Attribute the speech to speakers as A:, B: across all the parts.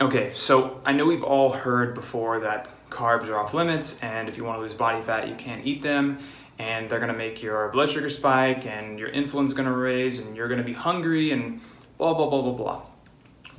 A: Okay, so I know we've all heard before that carbs are off limits, and if you want to lose body fat, you can't eat them, and they're going to make your blood sugar spike, and your insulin's going to raise, and you're going to be hungry, and blah, blah, blah, blah, blah.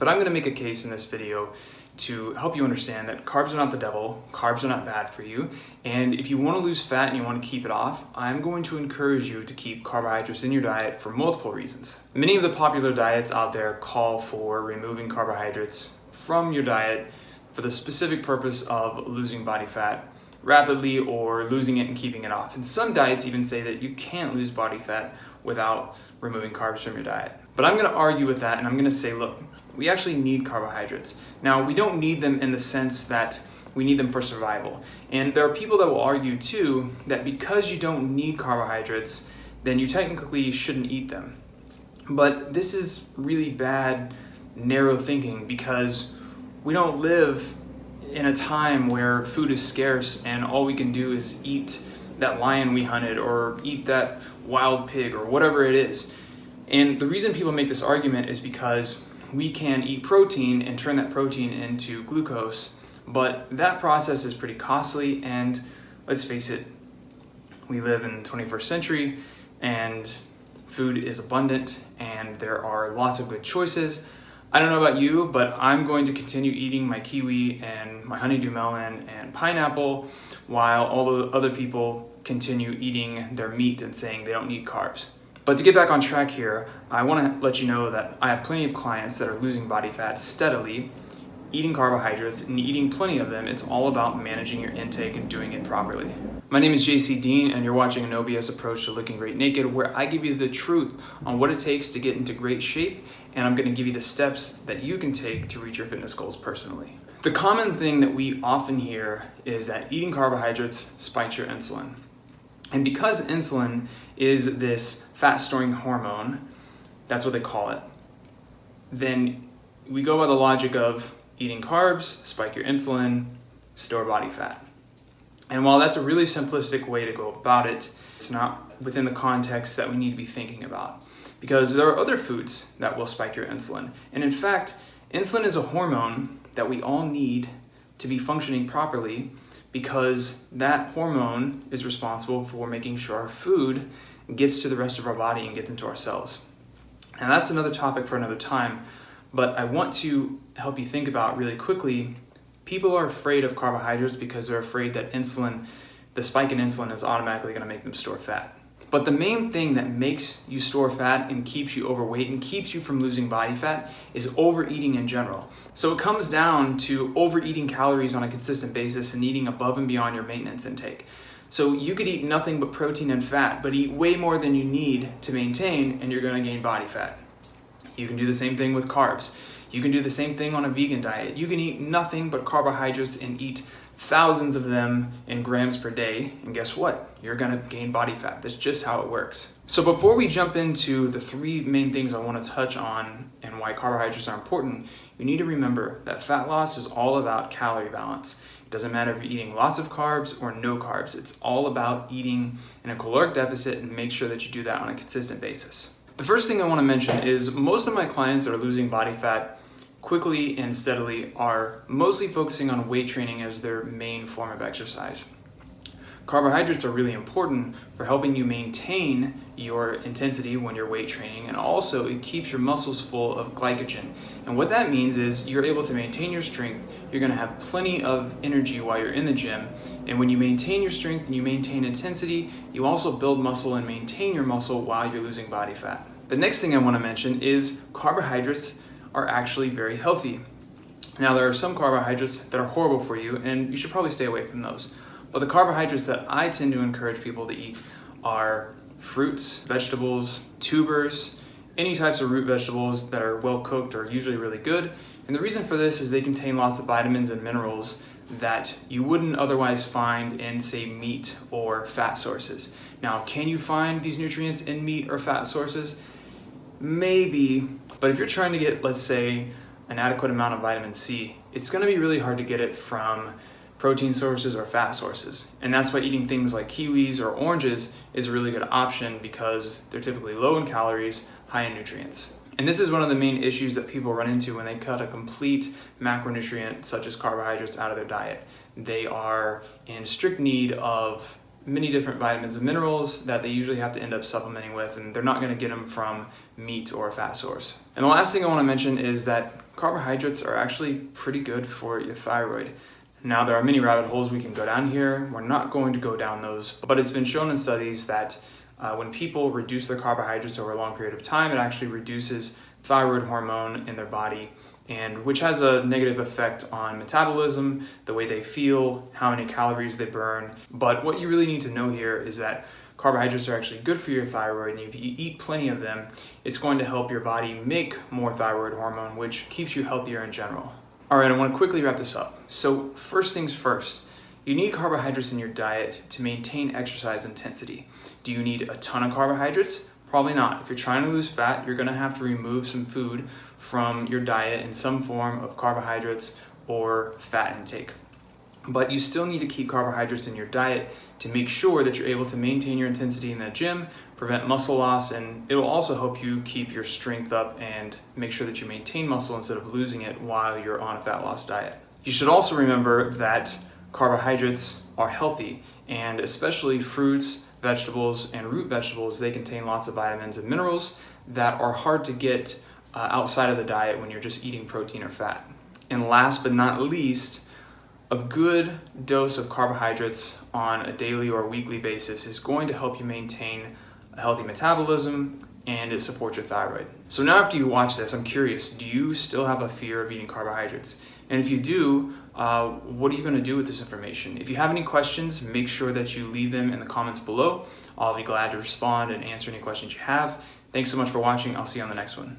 A: But I'm going to make a case in this video to help you understand that carbs are not the devil, carbs are not bad for you, and if you want to lose fat and you want to keep it off, I'm going to encourage you to keep carbohydrates in your diet for multiple reasons. Many of the popular diets out there call for removing carbohydrates from your diet for the specific purpose of losing body fat rapidly or losing it and keeping it off. And some diets even say that you can't lose body fat without removing carbs from your diet. But I'm going to argue with that, and I'm going to say, look, we actually need carbohydrates. Now, we don't need them in the sense that we need them for survival. And there are people that will argue too that because you don't need carbohydrates, then you technically shouldn't eat them. But this is really bad, narrow thinking, because we don't live in a time where food is scarce and all we can do is eat that lion we hunted or eat that wild pig or whatever it is. And the reason people make this argument is because we can eat protein and turn that protein into glucose, but that process is pretty costly, and let's face it, we live in the 21st century and food is abundant and there are lots of good choices. I don't know about you, but I'm going to continue eating my kiwi and my honeydew melon and pineapple while all the other people continue eating their meat and saying they don't need carbs. But to get back on track here, I want to let you know that I have plenty of clients that are losing body fat steadily, eating carbohydrates and eating plenty of them. It's all about managing your intake and doing it properly. My name is JC Dean, and you're watching an OBS approach to looking great naked, where I give you the truth on what it takes to get into great shape, and I'm going to give you the steps that you can take to reach your fitness goals personally. The common thing that we often hear is that eating carbohydrates spikes your insulin. And because insulin is this fat-storing hormone, that's what they call it, then we go by the logic of eating carbs, spike your insulin, store body fat. And while that's a really simplistic way to go about it, it's not within the context that we need to be thinking about, because there are other foods that will spike your insulin. And in fact, insulin is a hormone that we all need to be functioning properly, because that hormone is responsible for making sure our food gets to the rest of our body and gets into our cells. And that's another topic for another time, but I want to help you think about really quickly. People are afraid of carbohydrates because they're afraid that the spike in insulin is automatically going to make them store fat. But the main thing that makes you store fat and keeps you overweight and keeps you from losing body fat is overeating in general. So it comes down to overeating calories on a consistent basis and eating above and beyond your maintenance intake. So you could eat nothing but protein and fat, but eat way more than you need to maintain, and you're going to gain body fat. You can do the same thing with carbs. You can do the same thing on a vegan diet. You can eat nothing but carbohydrates and eat thousands of them in grams per day, and guess what? You're gonna gain body fat. That's just how it works. So before we jump into the three main things I want to touch on and why carbohydrates are important, you need to remember that fat loss is all about calorie balance. It doesn't matter if you're eating lots of carbs or no carbs. It's all about eating in a caloric deficit, and make sure that you do that on a consistent basis. The first thing I want to mention is most of my clients that are losing body fat quickly and steadily are mostly focusing on weight training as their main form of exercise. Carbohydrates are really important for helping you maintain your intensity when you're weight training, and also it keeps your muscles full of glycogen. And what that means is you're able to maintain your strength, you're going to have plenty of energy while you're in the gym, and when you maintain your strength and you maintain intensity, you also build muscle and maintain your muscle while you're losing body fat. The next thing I want to mention is carbohydrates are actually very healthy. Now, there are some carbohydrates that are horrible for you, and you should probably stay away from those. But the carbohydrates that I tend to encourage people to eat are fruits, vegetables, tubers, any types of root vegetables that are well cooked are usually really good. And the reason for this is they contain lots of vitamins and minerals that you wouldn't otherwise find in, say, meat or fat sources. Now, can you find these nutrients in meat or fat sources? Maybe, but if you're trying to get, let's say, an adequate amount of vitamin C, it's going to be really hard to get it from protein sources or fat sources. And that's why eating things like kiwis or oranges is a really good option, because they're typically low in calories, high in nutrients. And this is one of the main issues that people run into when they cut a complete macronutrient such as carbohydrates out of their diet. They are in strict need of many different vitamins and minerals that they usually have to end up supplementing with, and they're not going to get them from meat or a fat source. And the last thing I want to mention is that carbohydrates are actually pretty good for your thyroid. Now, there are many rabbit holes we can go down here. We're not going to go down those, but it's been shown in studies that when people reduce their carbohydrates over a long period of time, it actually reduces thyroid hormone in their body, and which has a negative effect on metabolism, the way they feel, how many calories they burn. But what you really need to know here is that carbohydrates are actually good for your thyroid, and if you eat plenty of them, it's going to help your body make more thyroid hormone, which keeps you healthier in general. All right, I want to quickly wrap this up. So first things first, you need carbohydrates in your diet to maintain exercise intensity. Do you need a ton of carbohydrates? Probably not. If you're trying to lose fat, you're going to have to remove some food from your diet in some form of carbohydrates or fat intake. But you still need to keep carbohydrates in your diet to make sure that you're able to maintain your intensity in the gym, prevent muscle loss, and it will also help you keep your strength up and make sure that you maintain muscle instead of losing it while you're on a fat loss diet. You should also remember that carbohydrates are healthy, and especially fruits, vegetables, and root vegetables, they contain lots of vitamins and minerals that are hard to get outside of the diet when you're just eating protein or fat. And last but not least, a good dose of carbohydrates on a daily or weekly basis is going to help you maintain a healthy metabolism, and it supports your thyroid. So now after you watch this, I'm curious, do you still have a fear of eating carbohydrates? And if you do, what are you going to do with this information? If you have any questions, make sure that you leave them in the comments below. I'll be glad to respond and answer any questions you have. Thanks so much for watching. I'll see you on the next one.